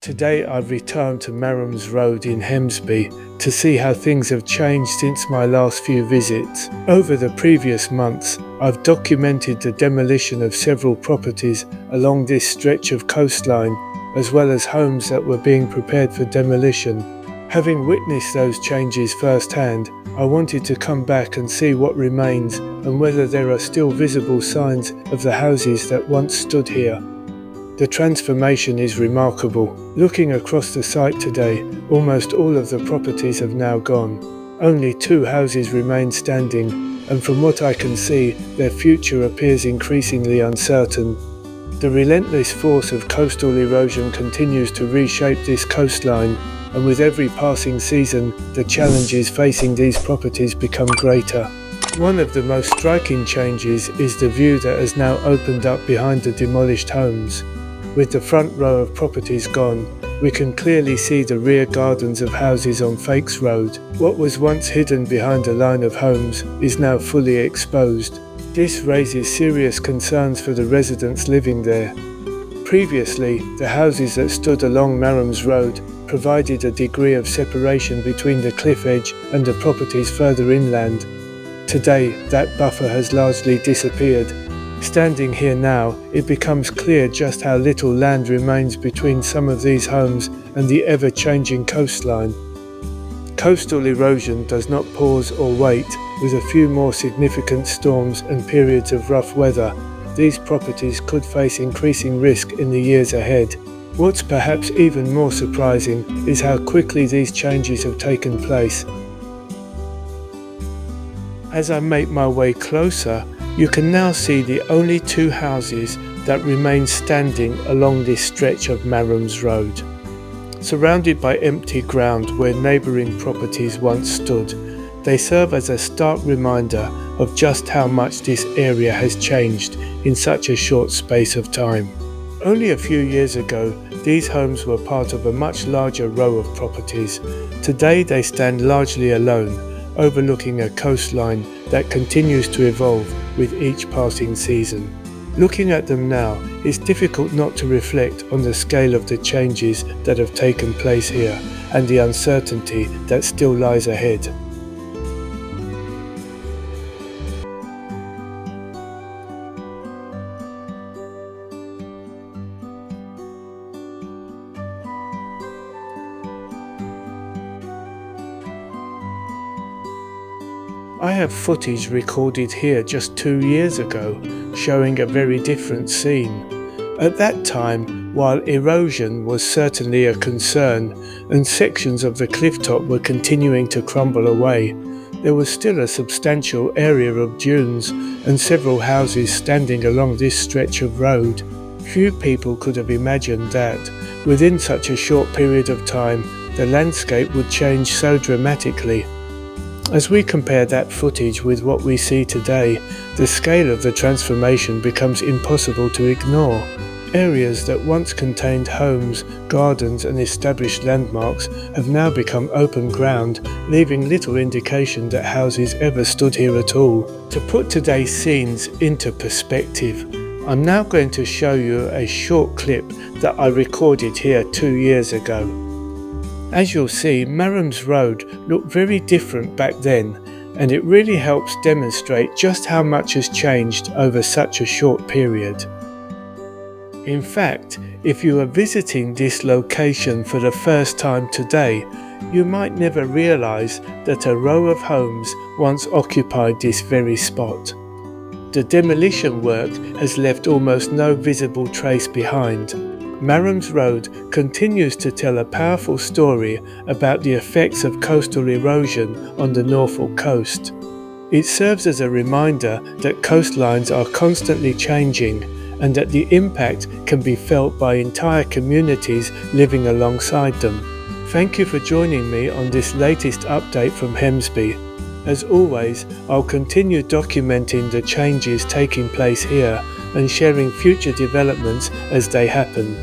Today I've returned to Marham's Road in Hemsby to see how things have changed since my last few visits. Over the previous months, I've documented the demolition of several properties along this stretch of coastline, as well as homes that were being prepared for demolition. Having witnessed those changes firsthand, I wanted to come back and see what remains and whether there are still visible signs of the houses that once stood here. The transformation is remarkable. Looking across the site today, almost all of the properties have now gone. Only 2 houses remain standing, and from what I can see, their future appears increasingly uncertain. The relentless force of coastal erosion continues to reshape this coastline, and with every passing season, the challenges facing these properties become greater. One of the most striking changes is the view that has now opened up behind the demolished homes. With the front row of properties gone, we can clearly see the rear gardens of houses on Fakes Road. What was once hidden behind a line of homes is now fully exposed. This raises serious concerns for the residents living there. Previously, the houses that stood along Marham's Road provided a degree of separation between the cliff edge and the properties further inland. Today, that buffer has largely disappeared. Standing here now, it becomes clear just how little land remains between some of these homes and the ever-changing coastline. Coastal erosion does not pause or wait. With a few more significant storms and periods of rough weather, these properties could face increasing risk in the years ahead. What's perhaps even more surprising is how quickly these changes have taken place. As I make my way closer, you can now see the only 2 houses that remain standing along this stretch of Marham's Road. Surrounded by empty ground where neighbouring properties once stood, they serve as a stark reminder of just how much this area has changed in such a short space of time. Only a few years ago, these homes were part of a much larger row of properties. Today they stand largely alone, overlooking a coastline that continues to evolve with each passing season. Looking at them now, it's difficult not to reflect on the scale of the changes that have taken place here and the uncertainty that still lies ahead. I have footage recorded here just 2 years ago, showing a very different scene. At that time, while erosion was certainly a concern and sections of the clifftop were continuing to crumble away, there was still a substantial area of dunes and several houses standing along this stretch of road. Few people could have imagined that, within such a short period of time, the landscape would change so dramatically. As we compare that footage with what we see today, the scale of the transformation becomes impossible to ignore. Areas that once contained homes, gardens and established landmarks have now become open ground, leaving little indication that houses ever stood here at all. To put today's scenes into perspective, I'm now going to show you a short clip that I recorded here 2 years ago. As you'll see, Marham's Road looked very different back then, and it really helps demonstrate just how much has changed over such a short period. In fact, if you are visiting this location for the first time today, you might never realise that a row of homes once occupied this very spot. The demolition work has left almost no visible trace behind. Marham's Road continues to tell a powerful story about the effects of coastal erosion on the Norfolk coast. It serves as a reminder that coastlines are constantly changing and that the impact can be felt by entire communities living alongside them. Thank you for joining me on this latest update from Hemsby. As always, I'll continue documenting the changes taking place here and sharing future developments as they happen.